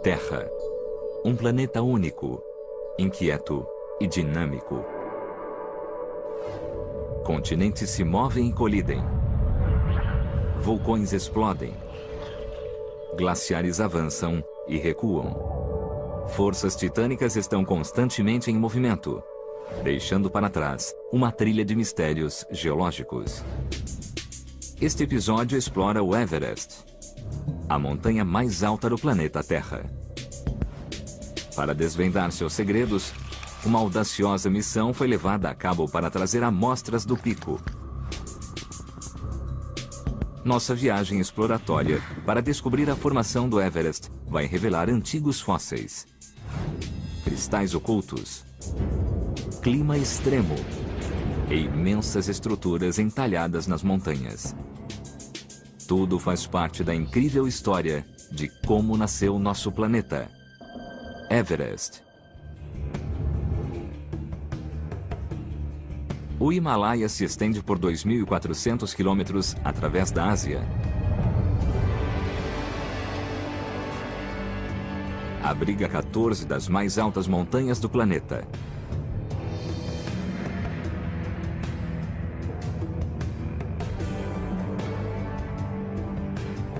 Terra. Um planeta único, inquieto e dinâmico. Continentes se movem e colidem. Vulcões explodem. Glaciares avançam e recuam. Forças titânicas estão constantemente em movimento, deixando para trás uma trilha de mistérios geológicos. Este episódio explora o Everest, a montanha mais alta do planeta Terra. Para desvendar seus segredos, uma audaciosa missão foi levada a cabo para trazer amostras do pico. Nossa viagem exploratória para descobrir a formação do Everest vai revelar antigos fósseis, cristais ocultos, clima extremo e imensas estruturas entalhadas nas montanhas. Tudo faz parte da incrível história de como nasceu nosso planeta. Everest. O Himalaia se estende por 2.400 quilômetros através da Ásia. Abriga 14 das mais altas montanhas do planeta.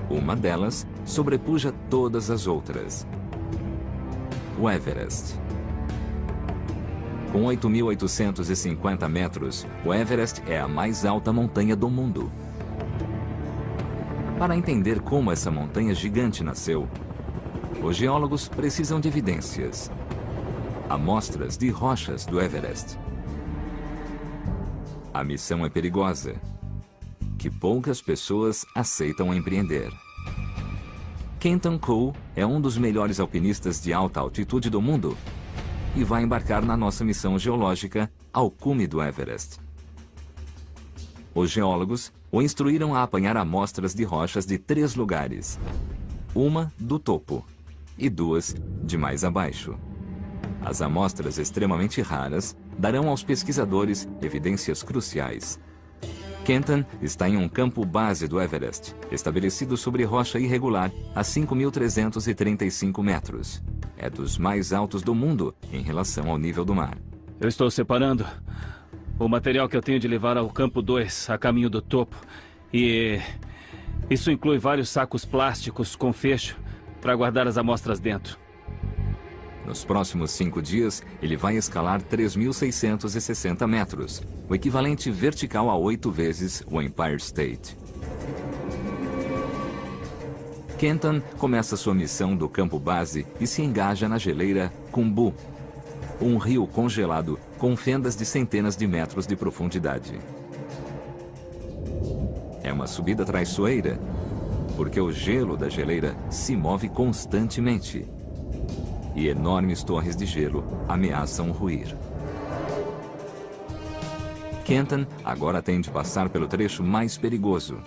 Uma delas sobrepuja todas as outras. O Everest. Com 8.850 metros, o Everest é a mais alta montanha do mundo. Para entender como essa montanha gigante nasceu, os geólogos precisam de evidências. Amostras de rochas do Everest. A missão é perigosa, que poucas pessoas aceitam empreender. Kenton Cole é um dos melhores alpinistas de alta altitude do mundo e vai embarcar na nossa missão geológica ao cume do Everest. Os geólogos o instruíram a apanhar amostras de rochas de 3 lugares. Uma do topo e 2 de mais abaixo. As amostras extremamente raras darão aos pesquisadores evidências cruciais. Kenton está em um campo base do Everest, estabelecido sobre rocha irregular a 5.335 metros. É dos mais altos do mundo em relação ao nível do mar. Eu estou separando o material que eu tenho de levar ao campo 2, a caminho do topo. E isso inclui vários sacos plásticos com fecho para guardar as amostras dentro. Nos próximos 5 dias, ele vai escalar 3.660 metros, o equivalente vertical a 8 vezes o Empire State. Kenton começa sua missão do campo base e se engaja na geleira Khumbu, um rio congelado com fendas de centenas de metros de profundidade. É uma subida traiçoeira, porque o gelo da geleira se move constantemente e enormes torres de gelo ameaçam ruir. Kenton agora tem de passar pelo trecho mais perigoso.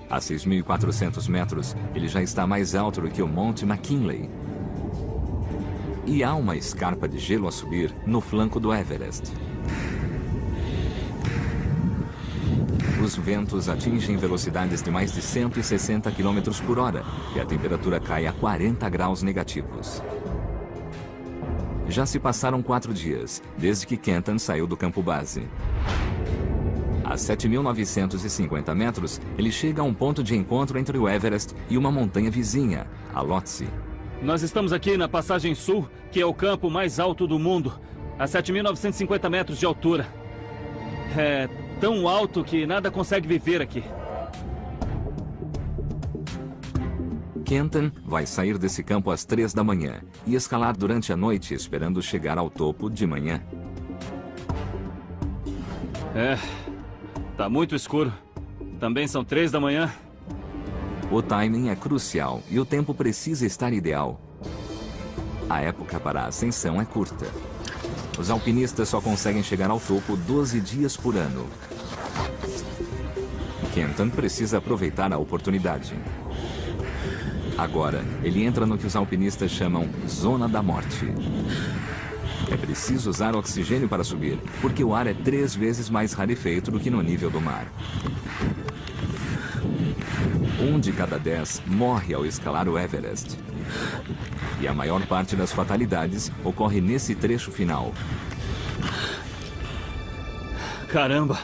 A 6.400 metros, ele já está mais alto do que o Monte McKinley. E há uma escarpa de gelo a subir no flanco do Everest. Os ventos atingem velocidades de mais de 160 km por hora e a temperatura cai a 40 graus negativos. Já se passaram 4 dias, desde que Kenton saiu do campo base. A 7.950 metros, ele chega a um ponto de encontro entre o Everest e uma montanha vizinha, a Lhotse. Nós estamos aqui na Passagem Sul, que é o campo mais alto do mundo, a 7.950 metros de altura. É tão alto que nada consegue viver aqui. Kenton vai sair desse campo às 3 da manhã e escalar durante a noite, esperando chegar ao topo de manhã. Tá muito escuro. Também são 3 da manhã. O timing é crucial e o tempo precisa estar ideal. A época para a ascensão é curta. Os alpinistas só conseguem chegar ao topo 12 dias por ano. Kenton precisa aproveitar a oportunidade. Agora, ele entra no que os alpinistas chamam Zona da Morte. É preciso usar oxigênio para subir, porque o ar é 3 vezes mais rarefeito do que no nível do mar. 1 de cada 10 morre ao escalar o Everest. E a maior parte das fatalidades ocorre nesse trecho final. Caramba!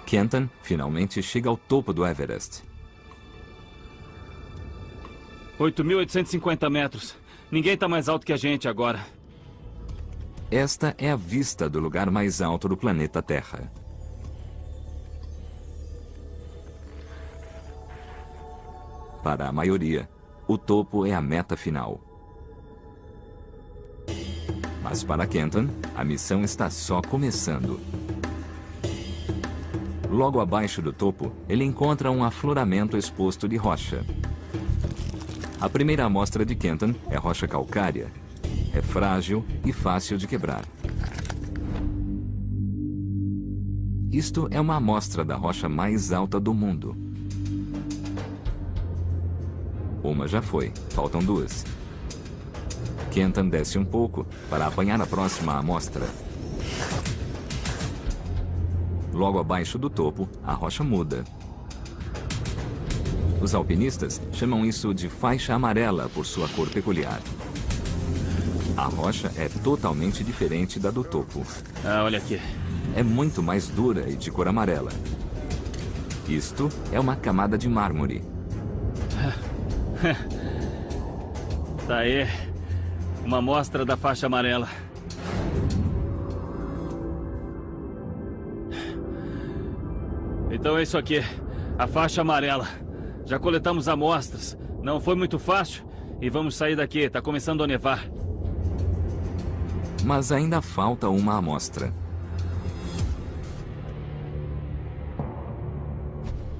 Kenton finalmente chega ao topo do Everest. 8.850 metros. Ninguém está mais alto que a gente agora. Esta é a vista do lugar mais alto do planeta Terra. Para a maioria, o topo é a meta final. Mas para Kenton, a missão está só começando. Logo abaixo do topo, ele encontra um afloramento exposto de rocha. A primeira amostra de Kenton é rocha calcária. É frágil e fácil de quebrar. Isto é uma amostra da rocha mais alta do mundo. Uma já foi, faltam duas. Kenton desce um pouco para apanhar a próxima amostra. Logo abaixo do topo, a rocha muda. Os alpinistas chamam isso de faixa amarela por sua cor peculiar. A rocha é totalmente diferente da do topo. Ah, olha aqui. É muito mais dura e de cor amarela. Isto é uma camada de mármore. Tá aí. Uma amostra da faixa amarela. Então é isso aqui. A faixa amarela. Já coletamos amostras. Não foi muito fácil. E vamos sair daqui. Tá começando a nevar. Mas ainda falta uma amostra.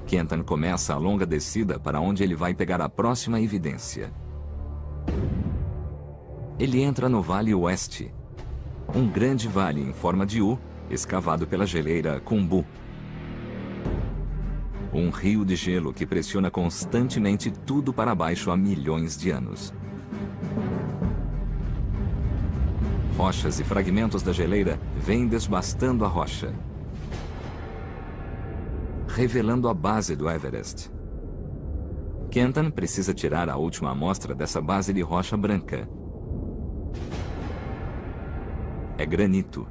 Kenton começa a longa descida para onde ele vai pegar a próxima evidência. Ele entra no Vale Oeste, um grande vale em forma de U, escavado pela geleira Khumbu. Um rio de gelo que pressiona constantemente tudo para baixo há milhões de anos. Rochas e fragmentos da geleira vêm desbastando a rocha, revelando a base do Everest. Kenton precisa tirar a última amostra dessa base de rocha branca. É granito.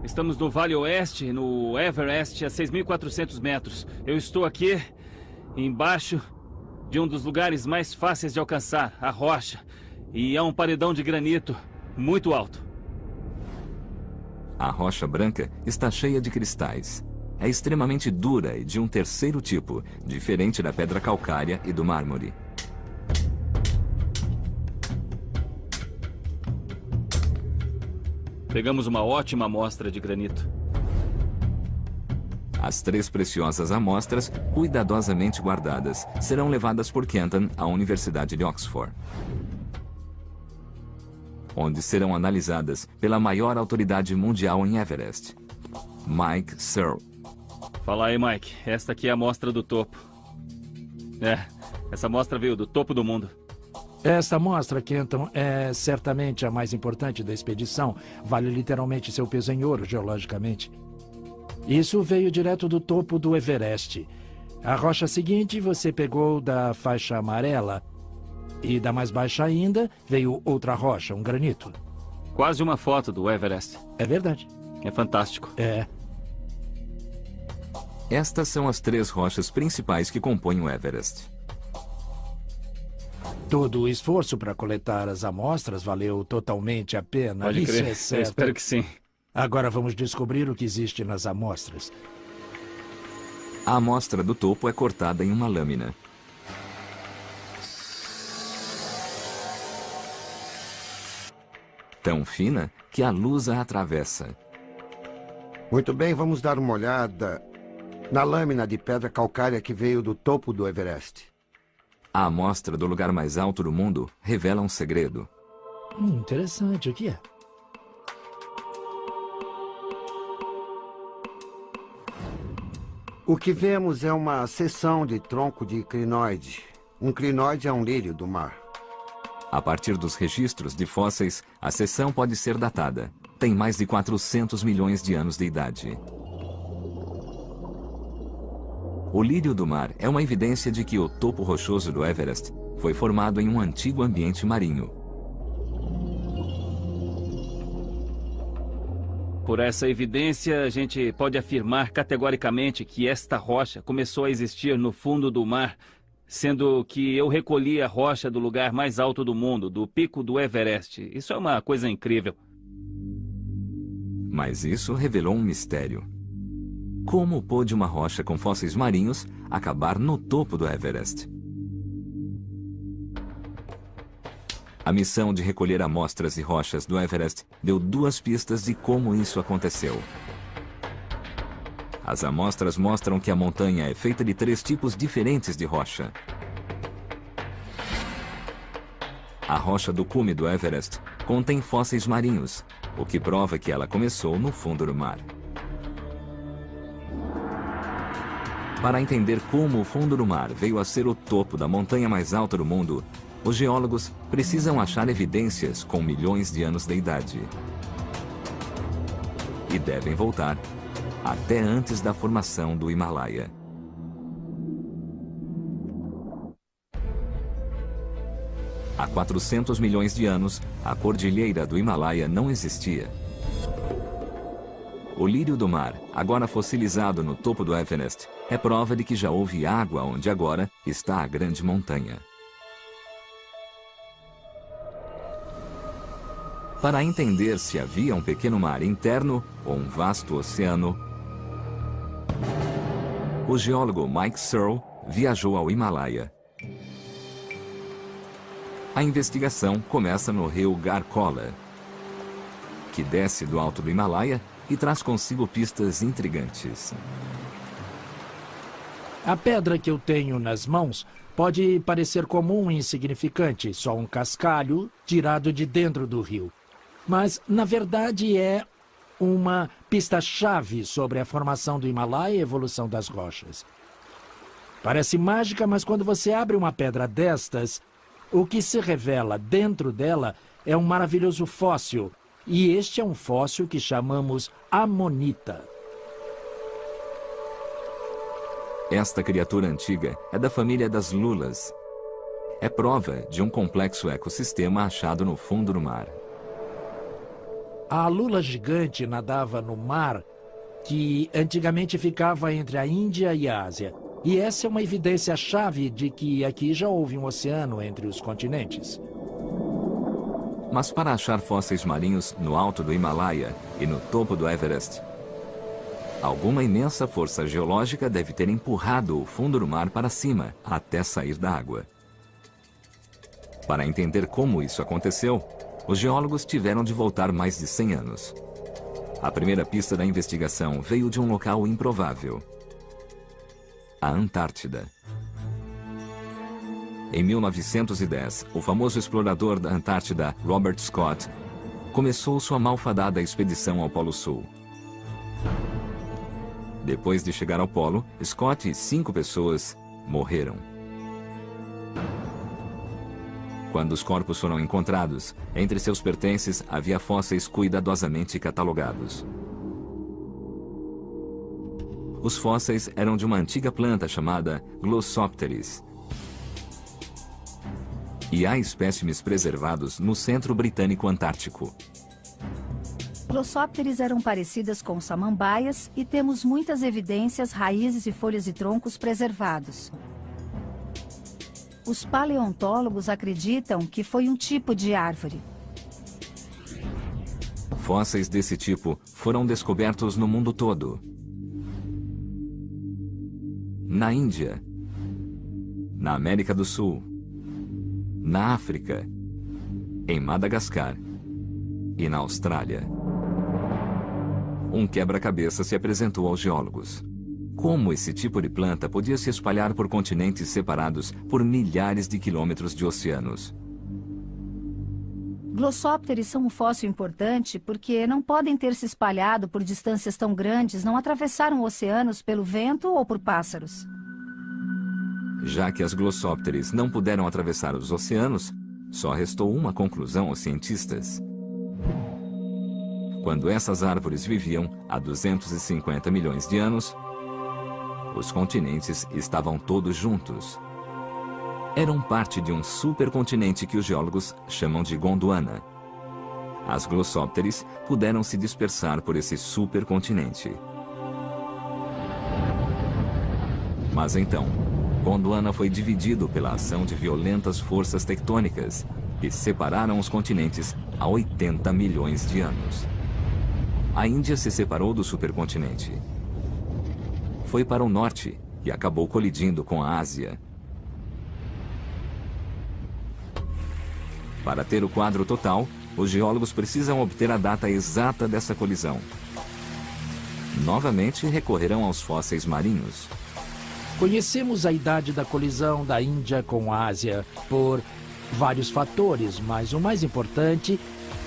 Estamos no Vale Oeste, no Everest, a 6.400 metros. Eu estou aqui, embaixo de um dos lugares mais fáceis de alcançar, a rocha. E é um paredão de granito muito alto. A rocha branca está cheia de cristais. É extremamente dura e de um terceiro tipo, diferente da pedra calcária e do mármore. Pegamos uma ótima amostra de granito. As 3 preciosas amostras, cuidadosamente guardadas, serão levadas por Kenton à Universidade de Oxford, onde serão analisadas pela maior autoridade mundial em Everest, Mike Searle. Fala aí, Mike. Esta aqui é a amostra do topo. Essa amostra veio do topo do mundo. Esta amostra, Kenton, é certamente a mais importante da expedição. Vale literalmente seu peso em ouro, geologicamente. Isso veio direto do topo do Everest. A rocha seguinte você pegou da faixa amarela. E da mais baixa ainda, veio outra rocha, um granito. Quase uma foto do Everest. É verdade. É fantástico. É. Estas são as 3 rochas principais que compõem o Everest. Todo o esforço para coletar as amostras valeu totalmente a pena. Pode Isso crer. é certo. Eu espero que sim. Agora vamos descobrir o que existe nas amostras. A amostra do topo é cortada em uma lâmina. Tão fina que a luz a atravessa. Muito bem, vamos dar uma olhada na lâmina de pedra calcária que veio do topo do Everest. A amostra do lugar mais alto do mundo revela um segredo. Interessante, o que é? O que vemos é uma seção de tronco de crinoide. Um crinoide é um lírio do mar. A partir dos registros de fósseis, a seção pode ser datada. Tem mais de 400 milhões de anos de idade. O lírio do mar é uma evidência de que o topo rochoso do Everest foi formado em um antigo ambiente marinho. Por essa evidência, a gente pode afirmar categoricamente que esta rocha começou a existir no fundo do mar, sendo que eu recolhi a rocha do lugar mais alto do mundo, do pico do Everest. Isso é uma coisa incrível. Mas isso revelou um mistério. Como pôde uma rocha com fósseis marinhos acabar no topo do Everest? A missão de recolher amostras de rochas do Everest deu 2 pistas de como isso aconteceu. As amostras mostram que a montanha é feita de 3 tipos diferentes de rocha. A rocha do cume do Everest contém fósseis marinhos, o que prova que ela começou no fundo do mar. Para entender como o fundo do mar veio a ser o topo da montanha mais alta do mundo, os geólogos precisam achar evidências com milhões de anos de idade. E devem voltar até antes da formação do Himalaia. Há 400 milhões de anos, a cordilheira do Himalaia não existia. O lírio do mar, agora fossilizado no topo do Everest, é prova de que já houve água onde agora está a grande montanha. Para entender se havia um pequeno mar interno ou um vasto oceano, o geólogo Mike Searle viajou ao Himalaia. A investigação começa no rio Garcola, que desce do alto do Himalaia e traz consigo pistas intrigantes. A pedra que eu tenho nas mãos pode parecer comum e insignificante, só um cascalho tirado de dentro do rio. Mas, na verdade, é uma pista-chave sobre a formação do Himalaia e a evolução das rochas. Parece mágica, mas quando você abre uma pedra destas, o que se revela dentro dela é um maravilhoso fóssil. E este é um fóssil que chamamos amonita. Esta criatura antiga é da família das lulas. É prova de um complexo ecossistema achado no fundo do mar. A lula gigante nadava no mar que antigamente ficava entre a Índia e a Ásia. E essa é uma evidência-chave de que aqui já houve um oceano entre os continentes. Mas para achar fósseis marinhos no alto do Himalaia e no topo do Everest, alguma imensa força geológica deve ter empurrado o fundo do mar para cima até sair da água. Para entender como isso aconteceu, os geólogos tiveram de voltar mais de 100 anos. A primeira pista da investigação veio de um local improvável: a Antártida. Em 1910, o famoso explorador da Antártida, Robert Scott, começou sua malfadada expedição ao Polo Sul. Depois de chegar ao Polo, Scott e 5 pessoas morreram. Quando os corpos foram encontrados, entre seus pertences havia fósseis cuidadosamente catalogados. Os fósseis eram de uma antiga planta chamada Glossopteris. E há espécimes preservados no Centro Britânico Antártico. Glossopteris eram parecidas com samambaias e temos muitas evidências, raízes e folhas e troncos preservados. Os paleontólogos acreditam que foi um tipo de árvore. Fósseis desse tipo foram descobertos no mundo todo. Na Índia, na América do Sul, na África, em Madagascar e na Austrália. Um quebra-cabeça se apresentou aos geólogos. Como esse tipo de planta podia se espalhar por continentes separados por milhares de quilômetros de oceanos? Glossopteris são um fóssil importante porque não podem ter se espalhado por distâncias tão grandes, não atravessaram oceanos pelo vento ou por pássaros. Já que as Glossopteris não puderam atravessar os oceanos, só restou uma conclusão aos cientistas. Quando essas árvores viviam há 250 milhões de anos, Os continentes estavam todos juntos. Eram parte de um supercontinente que os geólogos chamam de Gondwana. As Glossopteris puderam se dispersar por esse supercontinente. Mas então, Gondwana foi dividido pela ação de violentas forças tectônicas que separaram os continentes há 80 milhões de anos. A Índia se separou do supercontinente. Foi para o norte e acabou colidindo com a Ásia. Para ter o quadro total, os geólogos precisam obter a data exata dessa colisão. Novamente recorrerão aos fósseis marinhos. Conhecemos a idade da colisão da Índia com a Ásia por vários fatores, mas o mais importante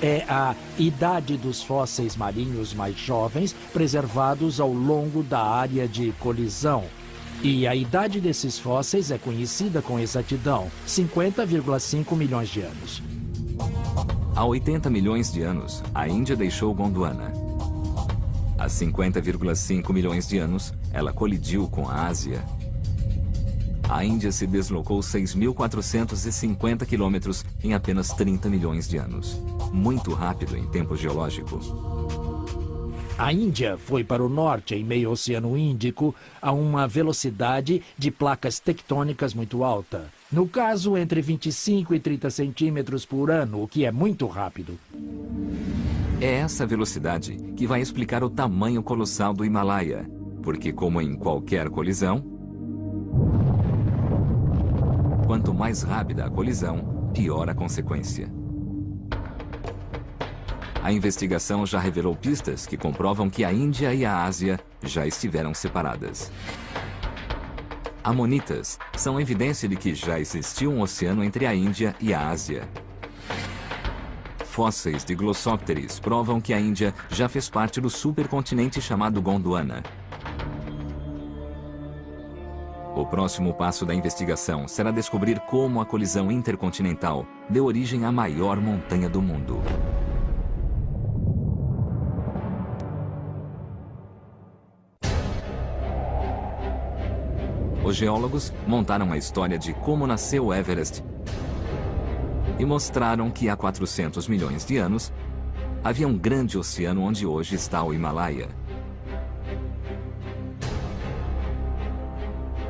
é a idade dos fósseis marinhos mais jovens preservados ao longo da área de colisão. E a idade desses fósseis é conhecida com exatidão, 50,5 milhões de anos. Há 80 milhões de anos, a Índia deixou Gondwana. Há 50,5 milhões de anos, ela colidiu com a Ásia. A Índia se deslocou 6.450 quilômetros em apenas 30 milhões de anos. Muito rápido em tempo geológico. A Índia foi para o norte, em meio ao Oceano Índico, a uma velocidade de placas tectônicas muito alta. No caso, entre 25 e 30 centímetros por ano, o que é muito rápido. É essa velocidade que vai explicar o tamanho colossal do Himalaia, porque, como em qualquer colisão, quanto mais rápida a colisão, pior a consequência. A investigação já revelou pistas que comprovam que a Índia e a Ásia já estiveram separadas. Amonitas são evidência de que já existiu um oceano entre a Índia e a Ásia. Fósseis de Glossopteris provam que a Índia já fez parte do supercontinente chamado Gondwana. O próximo passo da investigação será descobrir como a colisão intercontinental deu origem à maior montanha do mundo. Os geólogos montaram a história de como nasceu o Everest e mostraram que há 400 milhões de anos havia um grande oceano onde hoje está o Himalaia.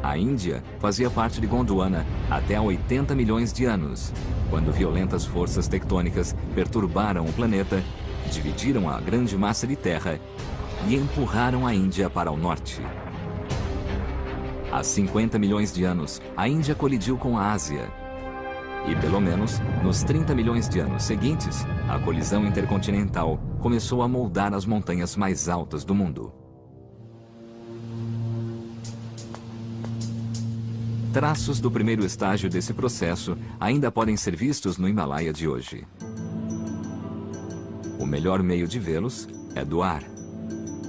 A Índia fazia parte de Gondwana até há 80 milhões de anos, quando violentas forças tectônicas perturbaram o planeta, dividiram a grande massa de terra e empurraram a Índia para o norte. Há 50 milhões de anos, a Índia colidiu com a Ásia. E pelo menos, nos 30 milhões de anos seguintes, a colisão intercontinental começou a moldar as montanhas mais altas do mundo. Traços do primeiro estágio desse processo ainda podem ser vistos no Himalaia de hoje. O melhor meio de vê-los é do ar.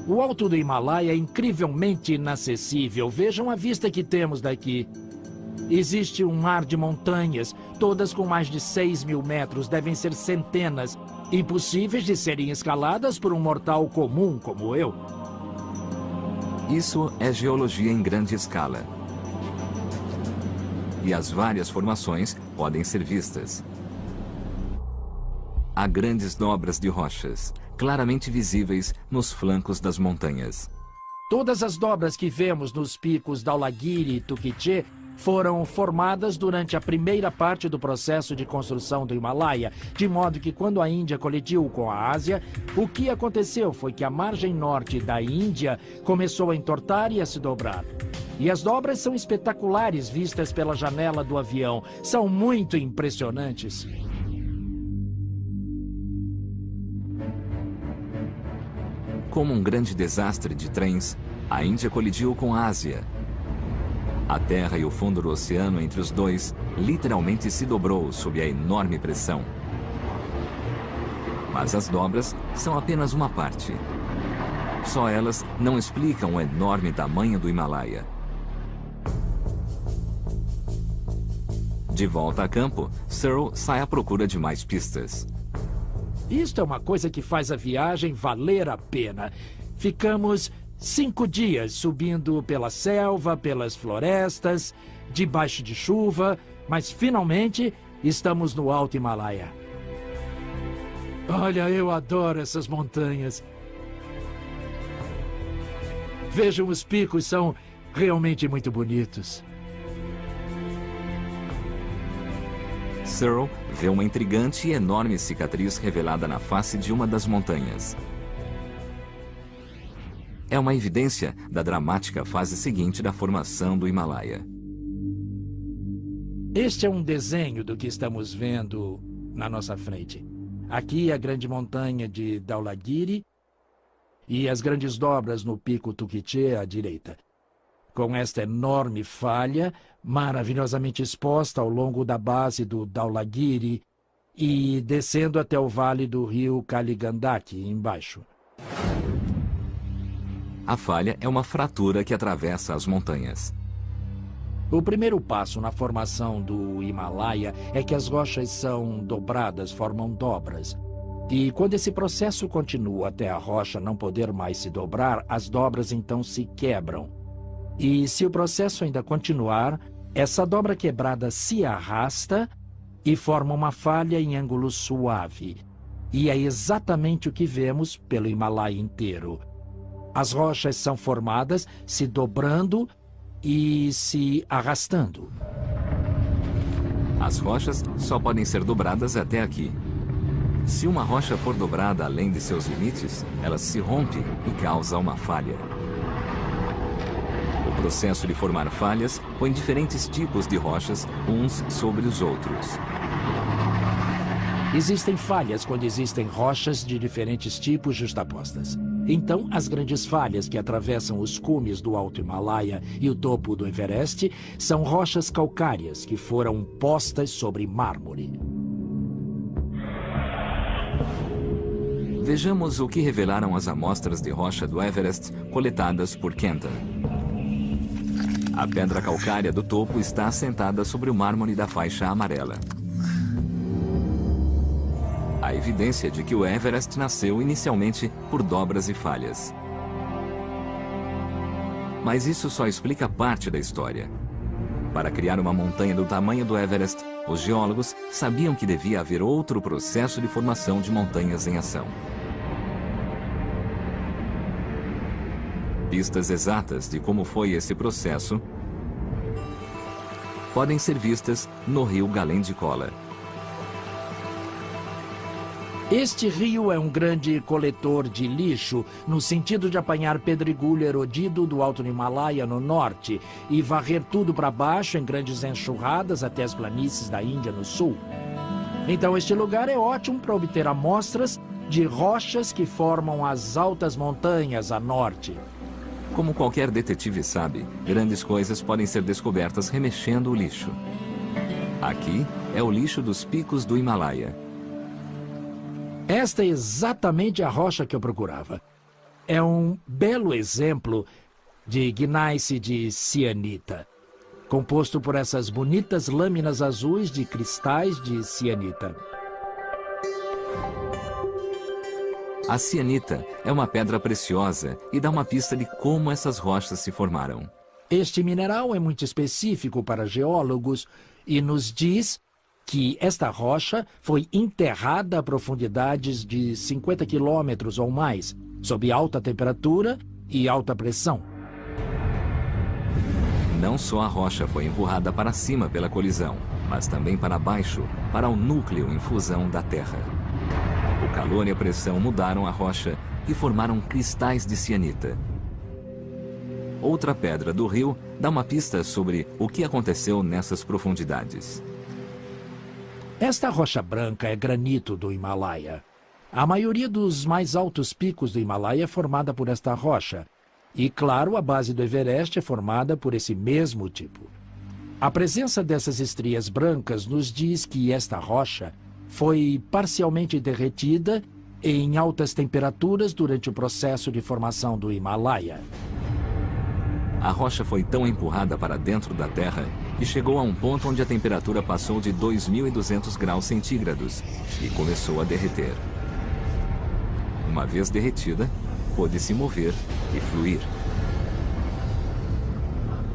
O alto do Himalaia é incrivelmente inacessível. Vejam a vista que temos daqui. Existe um mar de montanhas, todas com mais de 6.000 metros, devem ser centenas, impossíveis de serem escaladas por um mortal comum como eu. Isso é geologia em grande escala. E as várias formações podem ser vistas. Há grandes dobras de rochas, claramente visíveis nos flancos das montanhas. Todas as dobras que vemos nos picos Dhaulagiri e Tukhitche foram formadas durante a primeira parte do processo de construção do Himalaia, de modo que quando a Índia colidiu com a Ásia, o que aconteceu foi que a margem norte da Índia começou a entortar e a se dobrar. E as dobras são espetaculares vistas pela janela do avião, são muito impressionantes. Como um grande desastre de trens, a Índia colidiu com a Ásia. A terra e o fundo do oceano entre os dois literalmente se dobrou sob a enorme pressão. Mas as dobras são apenas uma parte. Só elas não explicam o enorme tamanho do Himalaia. De volta a campo, Searle sai à procura de mais pistas. Isto é uma coisa que faz a viagem valer a pena. Ficamos 5 dias subindo pela selva, pelas florestas, debaixo de chuva, mas finalmente estamos no Alto Himalaia. Olha, eu adoro essas montanhas. Vejam, os picos são realmente muito bonitos. Searle vê uma intrigante e enorme cicatriz revelada na face de uma das montanhas. É uma evidência da dramática fase seguinte da formação do Himalaia. Este é um desenho do que estamos vendo na nossa frente. Aqui a grande montanha de Dhaulagiri e as grandes dobras no pico Tukiche à direita. Com esta enorme falha, maravilhosamente exposta ao longo da base do Dhaulagiri e descendo até o vale do rio Kaligandaki, embaixo. A falha é uma fratura que atravessa as montanhas. O primeiro passo na formação do Himalaia é que as rochas são dobradas, formam dobras. E quando esse processo continua até a rocha não poder mais se dobrar, as dobras então se quebram. E se o processo ainda continuar, essa dobra quebrada se arrasta e forma uma falha em ângulo suave. E é exatamente o que vemos pelo Himalaia inteiro. As rochas são formadas se dobrando e se arrastando. As rochas só podem ser dobradas até aqui. Se uma rocha for dobrada além de seus limites, ela se rompe e causa uma falha. O processo de formar falhas põe diferentes tipos de rochas uns sobre os outros. Existem falhas quando existem rochas de diferentes tipos justapostas. Então, as grandes falhas que atravessam os cumes do Alto Himalaia e o topo do Everest são rochas calcárias que foram postas sobre mármore. Vejamos o que revelaram as amostras de rocha do Everest coletadas por Kenton. A pedra calcária do topo está assentada sobre o mármore da faixa amarela. Há evidência de que o Everest nasceu inicialmente por dobras e falhas. Mas isso só explica parte da história. Para criar uma montanha do tamanho do Everest, os geólogos sabiam que devia haver outro processo de formação de montanhas em ação. Pistas exatas de como foi esse processo podem ser vistas no rio Galendikola. Este rio é um grande coletor de lixo, no sentido de apanhar pedregulho erodido do Alto Himalaia no norte e varrer tudo para baixo em grandes enxurradas até as planícies da Índia no sul. Então este lugar é ótimo para obter amostras de rochas que formam as altas montanhas a norte. Como qualquer detetive sabe, grandes coisas podem ser descobertas remexendo o lixo. Aqui é o lixo dos picos do Himalaia. Esta é exatamente a rocha que eu procurava. É um belo exemplo de gneiss de cianita, composto por essas bonitas lâminas azuis de cristais de cianita. A cianita é uma pedra preciosa e dá uma pista de como essas rochas se formaram. Este mineral é muito específico para geólogos e nos diz que esta rocha foi enterrada a profundidades de 50 quilômetros ou mais, sob alta temperatura e alta pressão. Não só a rocha foi empurrada para cima pela colisão, mas também para baixo, para o núcleo em fusão da Terra. O calor e a pressão mudaram a rocha e formaram cristais de cianita. Outra pedra do rio dá uma pista sobre o que aconteceu nessas profundidades. Esta rocha branca é granito do Himalaia. A maioria dos mais altos picos do Himalaia é formada por esta rocha. E, claro, a base do Everest é formada por esse mesmo tipo. A presença dessas estrias brancas nos diz que esta rocha foi parcialmente derretida em altas temperaturas durante o processo de formação do Himalaia. A rocha foi tão empurrada para dentro da Terra que chegou a um ponto onde a temperatura passou de 2.200 graus centígrados e começou a derreter. Uma vez derretida, pôde se mover e fluir.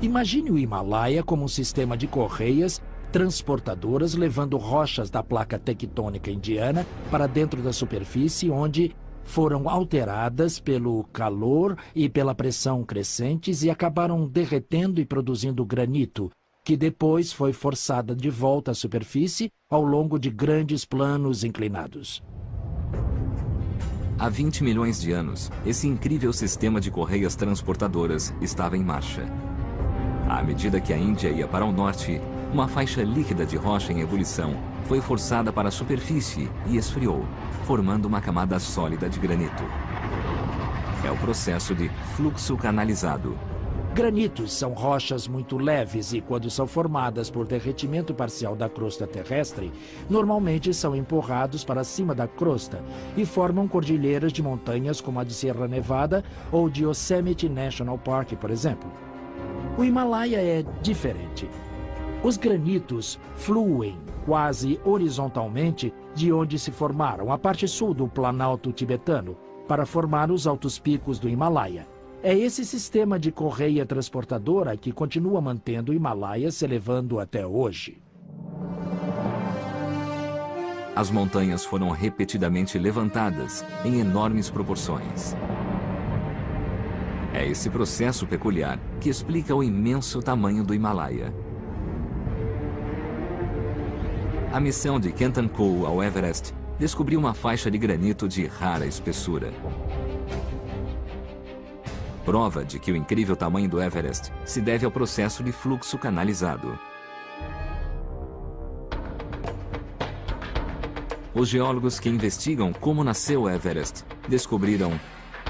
Imagine o Himalaia como um sistema de correias transportadoras levando rochas da placa tectônica indiana para dentro da superfície, onde foram alteradas pelo calor e pela pressão crescentes e acabaram derretendo e produzindo granito, que depois foi forçada de volta à superfície ao longo de grandes planos inclinados. Há 20 milhões de anos, esse incrível sistema de correias transportadoras estava em marcha. À medida que a Índia ia para o norte, uma faixa líquida de rocha em ebulição foi forçada para a superfície e esfriou, formando uma camada sólida de granito. É o processo de fluxo canalizado. Granitos são rochas muito leves e, quando são formadas por derretimento parcial da crosta terrestre, normalmente são empurrados para cima da crosta e formam cordilheiras de montanhas como a de Sierra Nevada ou de Yosemite National Park, por exemplo. O Himalaia é diferente. Os granitos fluem quase horizontalmente de onde se formaram, a parte sul do Planalto tibetano, para formar os altos picos do Himalaia. É esse sistema de correia transportadora que continua mantendo o Himalaia se elevando até hoje. As montanhas foram repetidamente levantadas em enormes proporções. É esse processo peculiar que explica o imenso tamanho do Himalaia. A missão de Kenton Cole ao Everest descobriu uma faixa de granito de rara espessura. Prova de que o incrível tamanho do Everest se deve ao processo de fluxo canalizado. Os geólogos que investigam como nasceu o Everest descobriram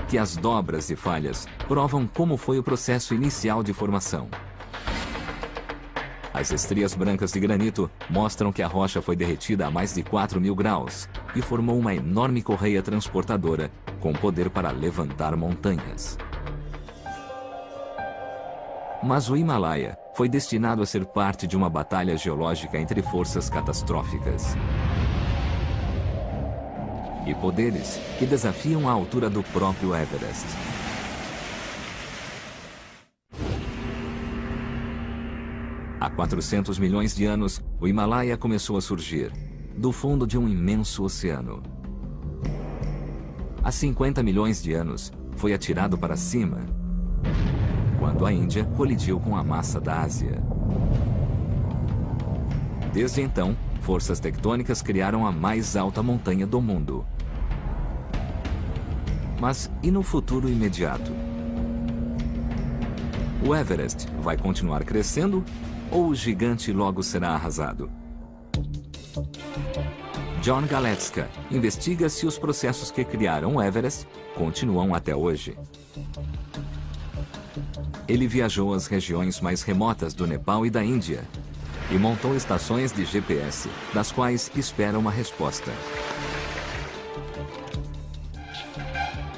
que as dobras e falhas provam como foi o processo inicial de formação. As estrias brancas de granito mostram que a rocha foi derretida a mais de 4.000 graus e formou uma enorme correia transportadora com poder para levantar montanhas. Mas o Himalaia foi destinado a ser parte de uma batalha geológica entre forças catastróficas e poderes que desafiam a altura do próprio Everest. Há 400 milhões de anos, o Himalaia começou a surgir do fundo de um imenso oceano. Há 50 milhões de anos, foi atirado para cima, quando a Índia colidiu com a massa da Ásia. Desde então, forças tectônicas criaram a mais alta montanha do mundo. Mas e no futuro imediato? O Everest vai continuar crescendo ou o gigante logo será arrasado? John Galetska investiga se os processos que criaram o Everest continuam até hoje. Ele viajou às regiões mais remotas do Nepal e da Índia e montou estações de GPS, das quais espera uma resposta.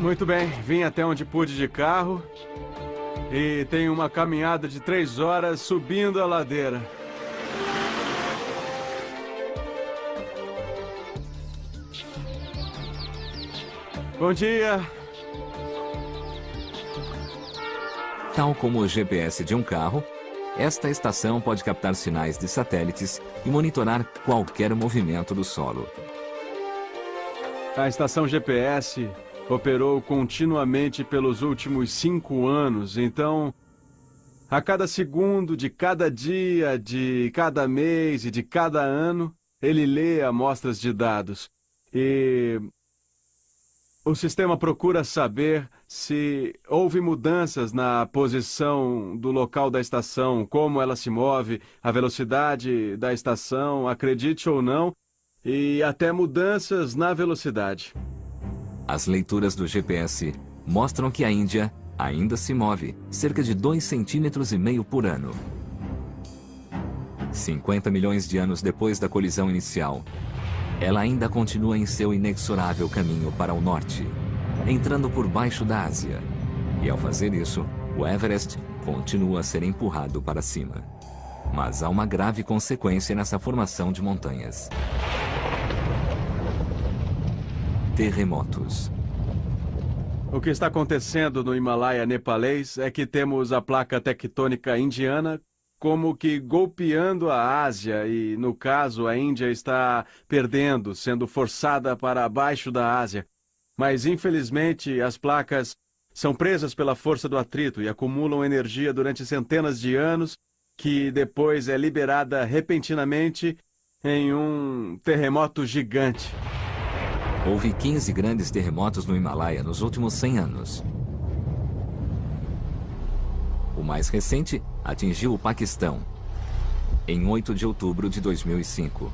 Muito bem, vim até onde pude de carro e tenho uma caminhada de 3 horas subindo a ladeira. Bom dia! Tal como o GPS de um carro, esta estação pode captar sinais de satélites e monitorar qualquer movimento do solo. A estação GPS operou continuamente pelos últimos 5 anos, então, a cada segundo de cada dia, de cada mês e de cada ano, ele lê amostras de dados. E o sistema procura saber se houve mudanças na posição do local da estação, como ela se move, a velocidade da estação, acredite ou não, e até mudanças na velocidade. As leituras do GPS mostram que a Índia ainda se move cerca de 2,5 centímetros por ano. 50 milhões de anos depois da colisão inicial, ela ainda continua em seu inexorável caminho para o norte, entrando por baixo da Ásia. E ao fazer isso, o Everest continua a ser empurrado para cima. Mas há uma grave consequência nessa formação de montanhas: terremotos. O que está acontecendo no Himalaia nepalês é que temos a placa tectônica indiana como que golpeando a Ásia e, no caso, a Índia está perdendo, sendo forçada para baixo da Ásia. Mas, infelizmente, as placas são presas pela força do atrito e acumulam energia durante centenas de anos, que depois é liberada repentinamente em um terremoto gigante. Houve 15 grandes terremotos no Himalaia nos últimos 100 anos. O mais recente atingiu o Paquistão, em 8 de outubro de 2005.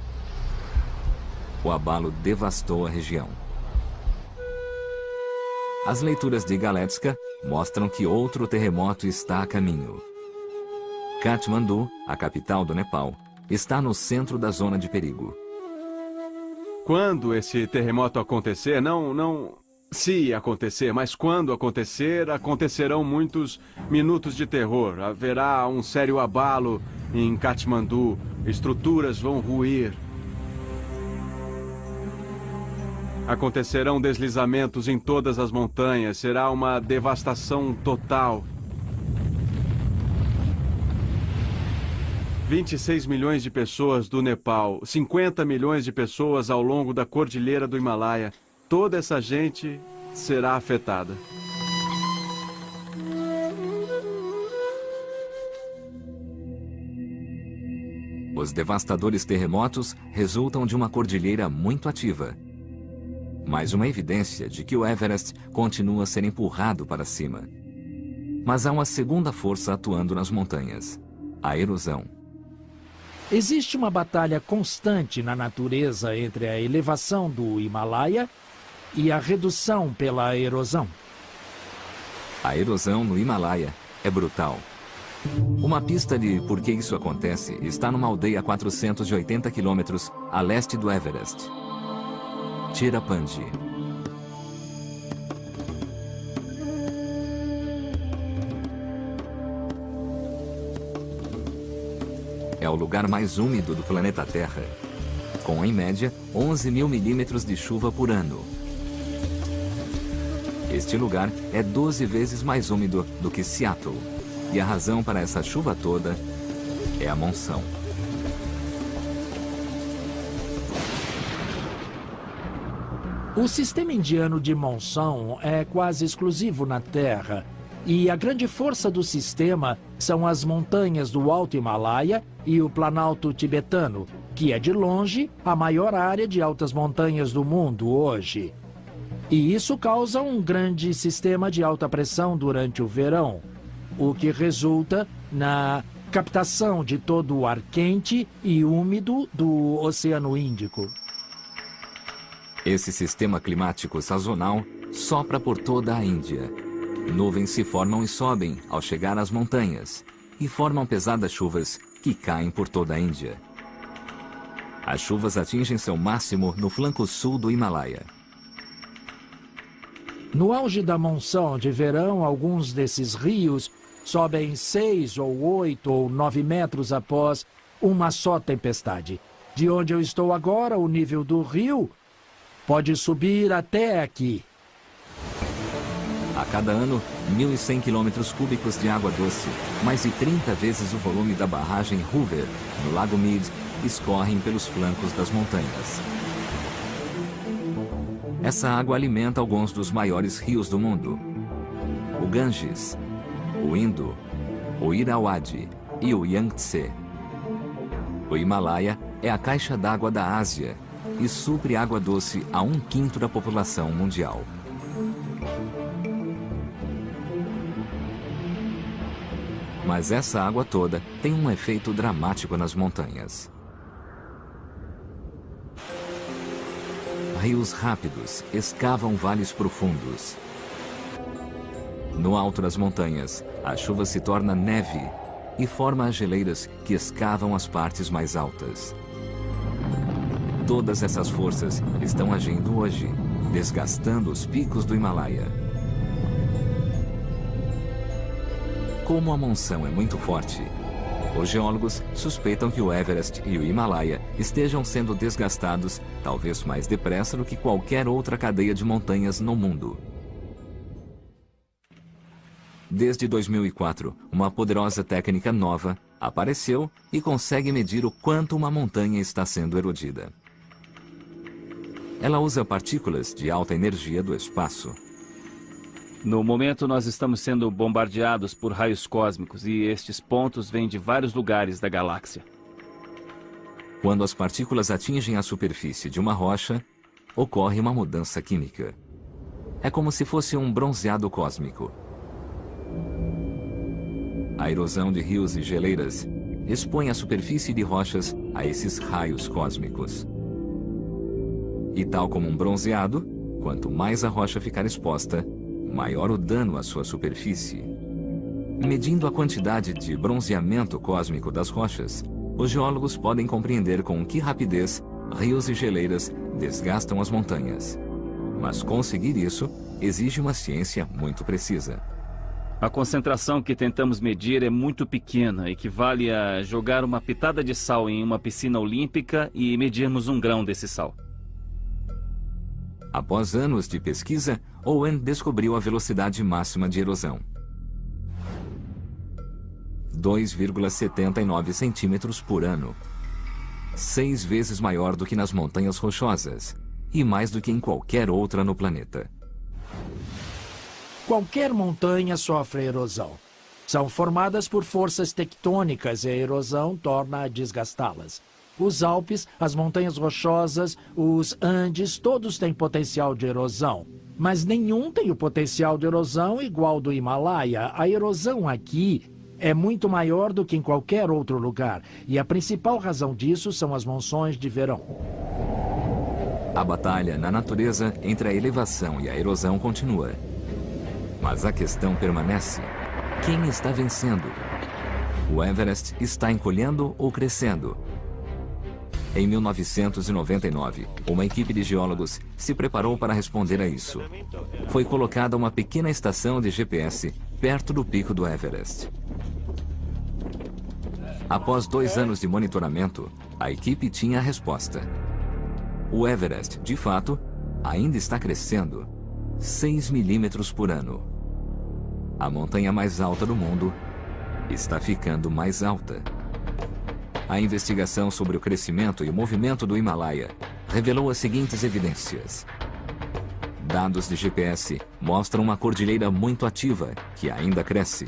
O abalo devastou a região. As leituras de Galetska mostram que outro terremoto está a caminho. Katmandu, a capital do Nepal, está no centro da zona de perigo. Quando esse terremoto acontecer, não se acontecer, mas quando acontecer, acontecerão muitos minutos de terror. Haverá um sério abalo em Katmandu, estruturas vão ruir. Acontecerão deslizamentos em todas as montanhas, será uma devastação total. 26 milhões de pessoas do Nepal, 50 milhões de pessoas ao longo da cordilheira do Himalaia. Toda essa gente será afetada. Os devastadores terremotos resultam de uma cordilheira muito ativa. Mais uma evidência de que o Everest continua a ser empurrado para cima. Mas há uma segunda força atuando nas montanhas: a erosão. Existe uma batalha constante na natureza entre a elevação do Himalaia e a redução pela erosão. A erosão no Himalaia é brutal. Uma pista de por que isso acontece está numa aldeia a 480 quilômetros a leste do Everest. Tirapandi. É o lugar mais úmido do planeta Terra, com em média 11 mil milímetros de chuva por ano. Este lugar é 12 vezes mais úmido do que Seattle, e a razão para essa chuva toda é a monção. O sistema indiano de monção é quase exclusivo na Terra, e a grande força do sistema são as montanhas do Alto Himalaia e o Planalto Tibetano, que é de longe a maior área de altas montanhas do mundo hoje. E isso causa um grande sistema de alta pressão durante o verão, o que resulta na captação de todo o ar quente e úmido do Oceano Índico. Esse sistema climático sazonal sopra por toda a Índia. Nuvens se formam e sobem ao chegar às montanhas e formam pesadas chuvas que caem por toda a Índia. As chuvas atingem seu máximo no flanco sul do Himalaia. No auge da monção de verão, alguns desses rios sobem 6 ou 8 ou 9 metros após uma só tempestade. De onde eu estou agora, o nível do rio pode subir até aqui. A cada ano, 1.100 quilômetros cúbicos de água doce, mais de 30 vezes o volume da barragem Hoover, no Lago Mead, escorrem pelos flancos das montanhas. Essa água alimenta alguns dos maiores rios do mundo: o Ganges, o Indo, o Irrawaddy e o Yangtze. O Himalaia é a caixa d'água da Ásia e supre água doce a 1/5 da população mundial. Mas essa água toda tem um efeito dramático nas montanhas. Rios rápidos escavam vales profundos. No alto das montanhas, a chuva se torna neve e forma as geleiras que escavam as partes mais altas. Todas essas forças estão agindo hoje, desgastando os picos do Himalaia. Como a monção é muito forte, os geólogos suspeitam que o Everest e o Himalaia estejam sendo desgastados, talvez mais depressa do que qualquer outra cadeia de montanhas no mundo. Desde 2004, uma poderosa técnica nova apareceu e consegue medir o quanto uma montanha está sendo erodida. Ela usa partículas de alta energia do espaço. No momento, nós estamos sendo bombardeados por raios cósmicos e estes pontos vêm de vários lugares da galáxia. Quando as partículas atingem a superfície de uma rocha, ocorre uma mudança química. É como se fosse um bronzeado cósmico. A erosão de rios e geleiras expõe a superfície de rochas a esses raios cósmicos. E tal como um bronzeado, quanto mais a rocha ficar exposta, maior o dano à sua superfície. Medindo a quantidade de bronzeamento cósmico das rochas, os geólogos podem compreender com que rapidez rios e geleiras desgastam as montanhas. Mas conseguir isso exige uma ciência muito precisa. A concentração que tentamos medir é muito pequena, equivale a jogar uma pitada de sal em uma piscina olímpica e medirmos um grão desse sal. Após anos de pesquisa, Owen descobriu a velocidade máxima de erosão. 2,79 centímetros por ano. 6 vezes maior do que nas montanhas rochosas e mais do que em qualquer outra no planeta. Qualquer montanha sofre erosão. São formadas por forças tectônicas e a erosão torna a desgastá-las. Os Alpes, as montanhas rochosas, os Andes, todos têm potencial de erosão. Mas nenhum tem o potencial de erosão igual ao do Himalaia. A erosão aqui é muito maior do que em qualquer outro lugar. E a principal razão disso são as monções de verão. A batalha na natureza entre a elevação e a erosão continua. Mas a questão permanece. Quem está vencendo? O Everest está encolhendo ou crescendo? Em 1999, uma equipe de geólogos se preparou para responder a isso. Foi colocada uma pequena estação de GPS perto do pico do Everest. Após 2 anos de monitoramento, a equipe tinha a resposta. O Everest, de fato, ainda está crescendo 6 milímetros por ano. A montanha mais alta do mundo está ficando mais alta. A investigação sobre o crescimento e o movimento do Himalaia revelou as seguintes evidências. Dados de GPS mostram uma cordilheira muito ativa, que ainda cresce.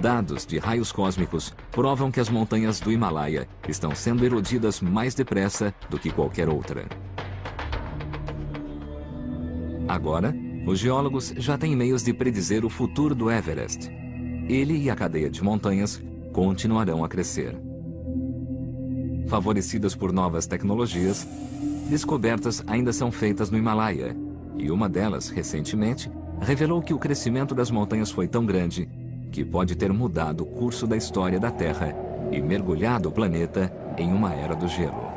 Dados de raios cósmicos provam que as montanhas do Himalaia estão sendo erodidas mais depressa do que qualquer outra. Agora, os geólogos já têm meios de predizer o futuro do Everest. Ele e a cadeia de montanhas continuarão a crescer. Favorecidas por novas tecnologias, descobertas ainda são feitas no Himalaia, e uma delas, recentemente, revelou que o crescimento das montanhas foi tão grande que pode ter mudado o curso da história da Terra e mergulhado o planeta em uma era do gelo.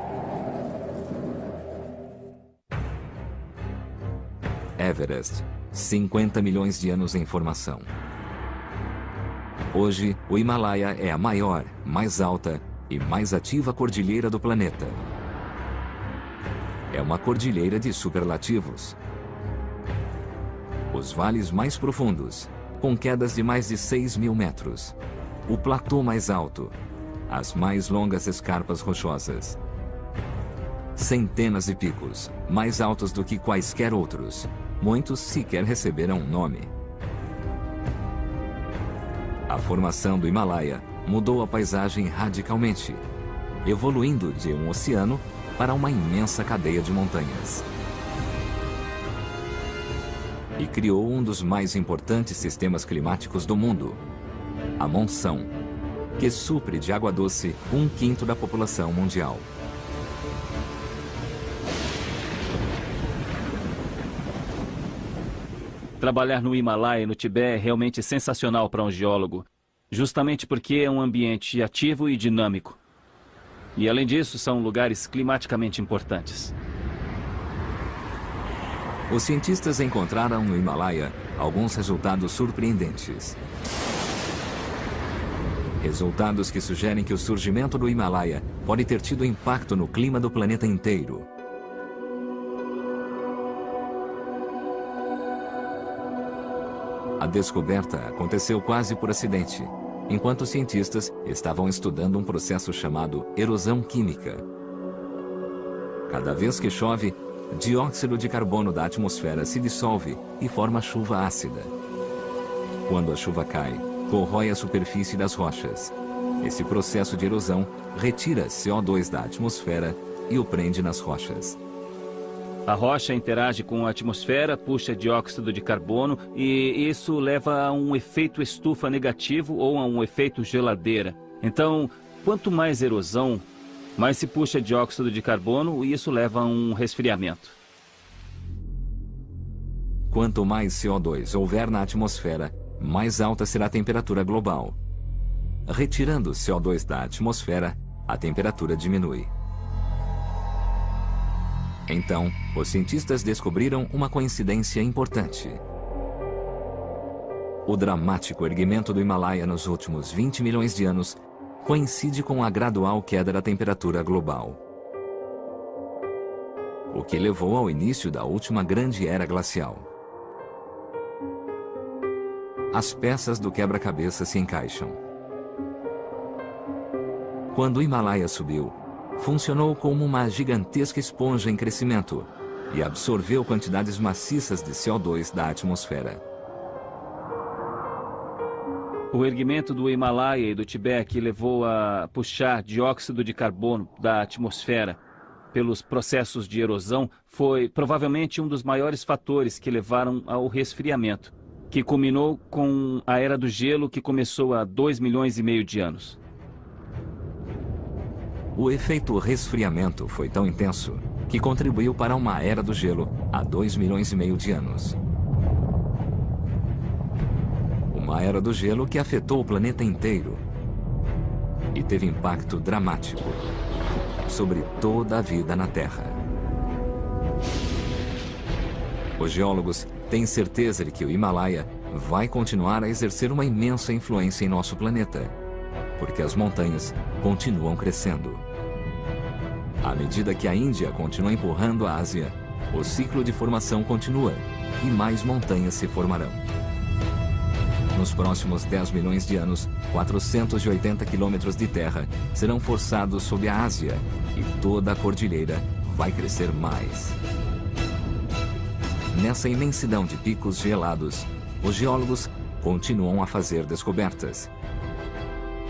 Everest, 50 milhões de anos em formação. Hoje, o Himalaia é a maior, mais alta e mais ativa cordilheira do planeta. É uma cordilheira de superlativos. Os vales mais profundos, com quedas de mais de 6.000 metros. O platô mais alto. As mais longas escarpas rochosas. Centenas de picos, mais altos do que quaisquer outros. Muitos sequer receberam um nome. A formação do Himalaia mudou a paisagem radicalmente, evoluindo de um oceano para uma imensa cadeia de montanhas. E criou um dos mais importantes sistemas climáticos do mundo, a monção, que supre de água doce 1/5 da população mundial. Trabalhar no Himalaia e no Tibete é realmente sensacional para um geólogo, justamente porque é um ambiente ativo e dinâmico. E além disso, são lugares climaticamente importantes. Os cientistas encontraram no Himalaia alguns resultados surpreendentes. Resultados que sugerem que o surgimento do Himalaia pode ter tido impacto no clima do planeta inteiro. A descoberta aconteceu quase por acidente, enquanto os cientistas estavam estudando um processo chamado erosão química. Cada vez que chove, dióxido de carbono da atmosfera se dissolve e forma chuva ácida. Quando a chuva cai, corrói a superfície das rochas. Esse processo de erosão retira CO2 da atmosfera e o prende nas rochas. A rocha interage com a atmosfera, puxa dióxido de carbono e isso leva a um efeito estufa negativo ou a um efeito geladeira. Então, quanto mais erosão, mais se puxa dióxido de carbono e isso leva a um resfriamento. Quanto mais CO2 houver na atmosfera, mais alta será a temperatura global. Retirando o CO2 da atmosfera, a temperatura diminui. Então, os cientistas descobriram uma coincidência importante. O dramático erguimento do Himalaia nos últimos 20 milhões de anos coincide com a gradual queda da temperatura global, o que levou ao início da última grande era glacial. As peças do quebra-cabeça se encaixam. Quando o Himalaia subiu, funcionou como uma gigantesca esponja em crescimento e absorveu quantidades maciças de CO2 da atmosfera. O erguimento do Himalaia e do Tibete levou a puxar dióxido de carbono da atmosfera pelos processos de erosão foi provavelmente um dos maiores fatores que levaram ao resfriamento, que culminou com a Era do Gelo, que começou há 2,5 milhões de anos. O efeito resfriamento foi tão intenso que contribuiu para uma Era do Gelo há 2,5 milhões de anos. Uma Era do Gelo que afetou o planeta inteiro e teve impacto dramático sobre toda a vida na Terra. Os geólogos têm certeza de que o Himalaia vai continuar a exercer uma imensa influência em nosso planeta, porque as montanhas continuam crescendo. À medida que a Índia continua empurrando a Ásia, o ciclo de formação continua e mais montanhas se formarão. Nos próximos 10 milhões de anos, 480 quilômetros de terra serão forçados sob a Ásia e toda a cordilheira vai crescer mais. Nessa imensidão de picos gelados, os geólogos continuam a fazer descobertas.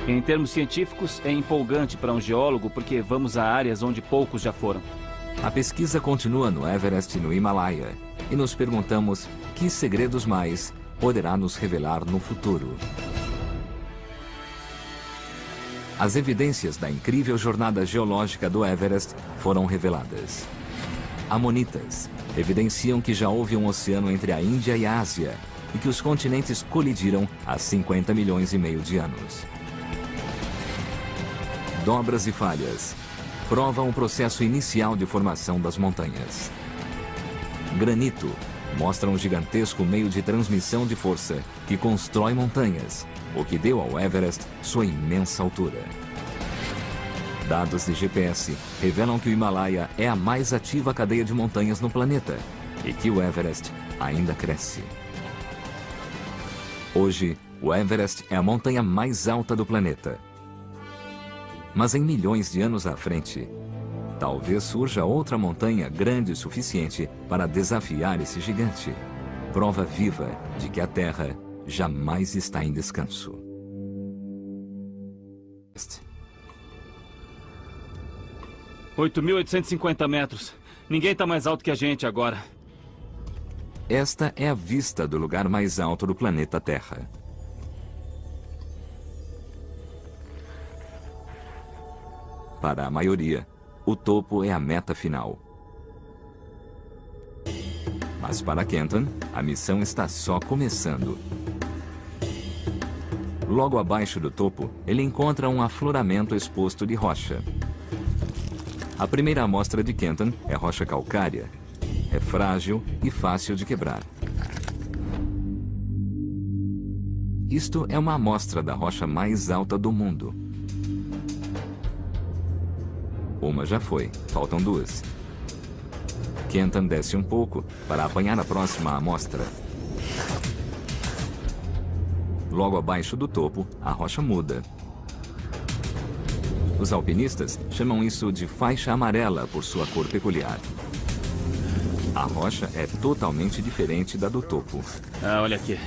Em termos científicos, é empolgante para um geólogo porque vamos a áreas onde poucos já foram. A pesquisa continua no Everest e no Himalaia e nos perguntamos que segredos mais poderá nos revelar no futuro. As evidências da incrível jornada geológica do Everest foram reveladas. Amonitas evidenciam que já houve um oceano entre a Índia e a Ásia e que os continentes colidiram há 50 milhões e meio de anos. Dobras e falhas provam o processo inicial de formação das montanhas. Granito mostra um gigantesco meio de transmissão de força que constrói montanhas, o que deu ao Everest sua imensa altura. Dados de GPS revelam que o Himalaia é a mais ativa cadeia de montanhas no planeta e que o Everest ainda cresce. Hoje, o Everest é a montanha mais alta do planeta. Mas em milhões de anos à frente, talvez surja outra montanha grande o suficiente para desafiar esse gigante. Prova viva de que a Terra jamais está em descanso. 8.850 metros. Ninguém está mais alto que a gente agora. Esta é a vista do lugar mais alto do planeta Terra. Para a maioria, o topo é a meta final. Mas para Kenton, a missão está só começando. Logo abaixo do topo, ele encontra um afloramento exposto de rocha. A primeira amostra de Kenton é rocha calcária. É frágil e fácil de quebrar. Isto é uma amostra da rocha mais alta do mundo. Uma já foi, faltam duas. Kenton desce um pouco para apanhar a próxima amostra. Logo abaixo do topo, a rocha muda. Os alpinistas chamam isso de faixa amarela por sua cor peculiar. A rocha é totalmente diferente da do topo. Ah, olha aqui.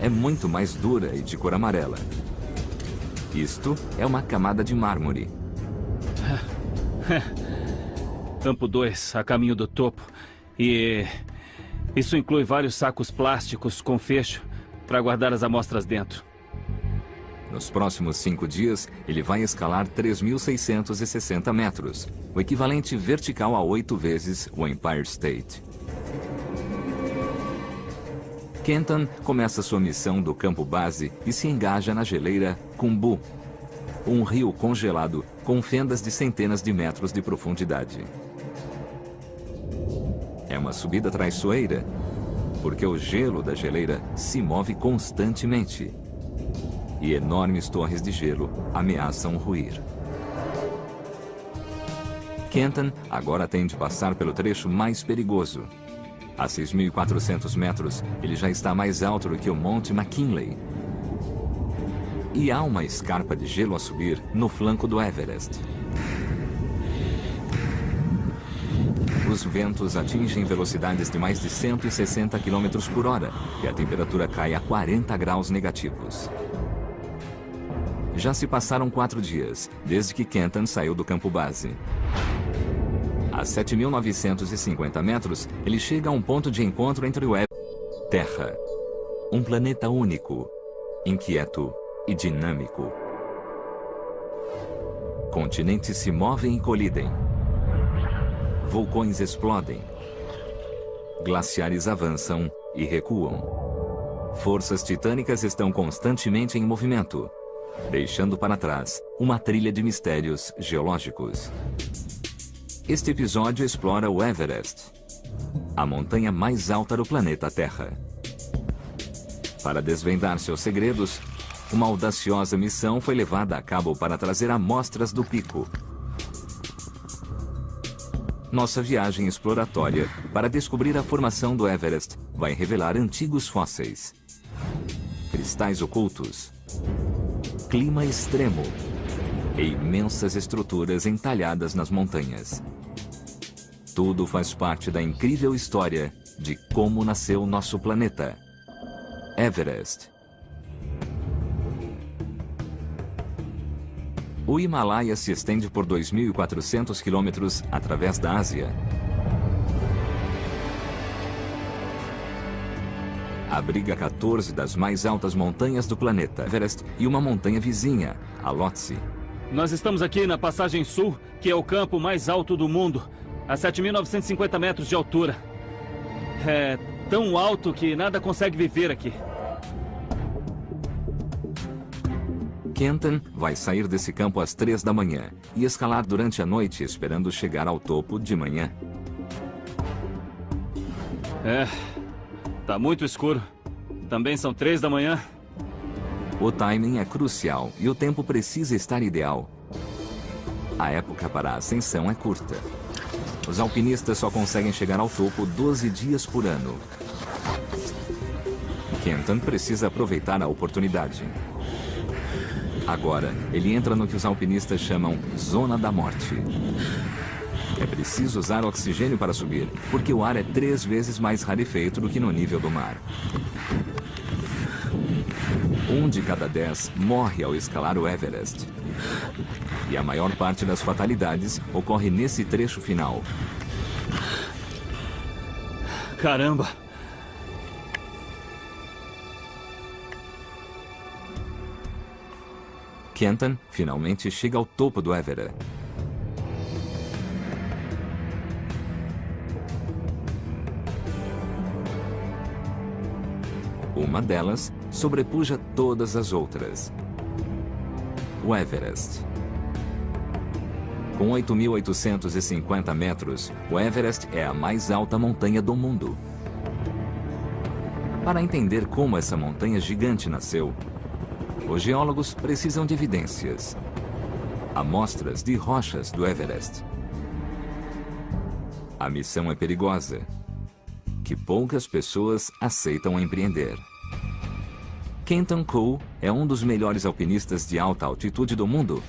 É muito mais dura e de cor amarela. Isto é uma camada de mármore. Campo 2, a caminho do topo. E isso inclui vários sacos plásticos com fecho para guardar as amostras dentro. Nos próximos 5 dias, ele vai escalar 3.660 metros, o equivalente vertical a 8 vezes o Empire State. Kenton começa sua missão do campo base e se engaja na geleira Khumbu, um rio congelado com fendas de centenas de metros de profundidade. É uma subida traiçoeira, porque o gelo da geleira se move constantemente e enormes torres de gelo ameaçam ruir. Kenton agora tem de passar pelo trecho mais perigoso. A 6.400 metros, ele já está mais alto do que o Monte McKinley. E há uma escarpa de gelo a subir no flanco do Everest. Os ventos atingem velocidades de mais de 160 km por hora e a temperatura cai a 40 graus negativos. Já se passaram 4 dias, desde que Kenton saiu do campo base. A 7.950 metros, ele chega a um ponto de encontro entre o Terra, um planeta único, inquieto e dinâmico. Continentes se movem e colidem. Vulcões explodem. Glaciares avançam e recuam. Forças titânicas estão constantemente em movimento, deixando para trás uma trilha de mistérios geológicos. Este episódio explora o Everest, a montanha mais alta do planeta Terra. Para desvendar seus segredos, uma audaciosa missão foi levada a cabo para trazer amostras do pico. Nossa viagem exploratória para descobrir a formação do Everest vai revelar antigos fósseis, cristais ocultos, clima extremo e imensas estruturas entalhadas nas montanhas. Tudo faz parte da incrível história de como nasceu nosso planeta, Everest. O Himalaia se estende por 2.400 quilômetros através da Ásia. Abriga 14 das mais altas montanhas do planeta Everest e uma montanha vizinha, a Lhotse. Nós estamos aqui na Passagem Sul, que é o campo mais alto do mundo, a 7.950 metros de altura. É tão alto que nada consegue viver aqui. Kenton vai sair desse campo às 3 da manhã e escalar durante a noite, esperando chegar ao topo de manhã. Tá muito escuro. Também são 3 da manhã. O timing é crucial e o tempo precisa estar ideal. A época para a ascensão é curta. Os alpinistas só conseguem chegar ao topo 12 dias por ano. Kenton precisa aproveitar a oportunidade. Agora, ele entra no que os alpinistas chamam Zona da Morte. É preciso usar oxigênio para subir, porque o ar é 3 vezes mais rarefeito do que no nível do mar. 1 de cada 10 morre ao escalar o Everest. E a maior parte das fatalidades ocorre nesse trecho final. Caramba! Kenton finalmente chega ao topo do Everest. Uma delas sobrepuja todas as outras. O Everest. Com 8.850 metros, o Everest é a mais alta montanha do mundo. Para entender como essa montanha gigante nasceu, os geólogos precisam de evidências. Amostras de rochas do Everest. A missão é perigosa, que poucas pessoas aceitam empreender. Kenton Cole é um dos melhores alpinistas de alta altitude do mundo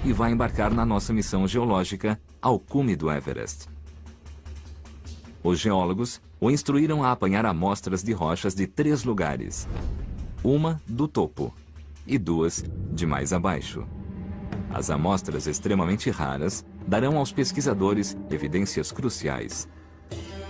e vai embarcar na nossa missão geológica ao cume do Everest. Os geólogos o instruíram a apanhar amostras de rochas de 3 lugares. Uma do topo e 2 de mais abaixo. As amostras extremamente raras darão aos pesquisadores evidências cruciais.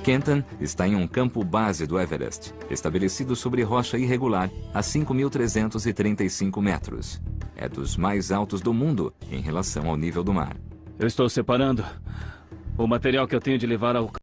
Kenton está em um campo base do Everest, estabelecido sobre rocha irregular a 5.335 metros. É dos mais altos do mundo em relação ao nível do mar. Eu estou separando o material que eu tenho de levar ao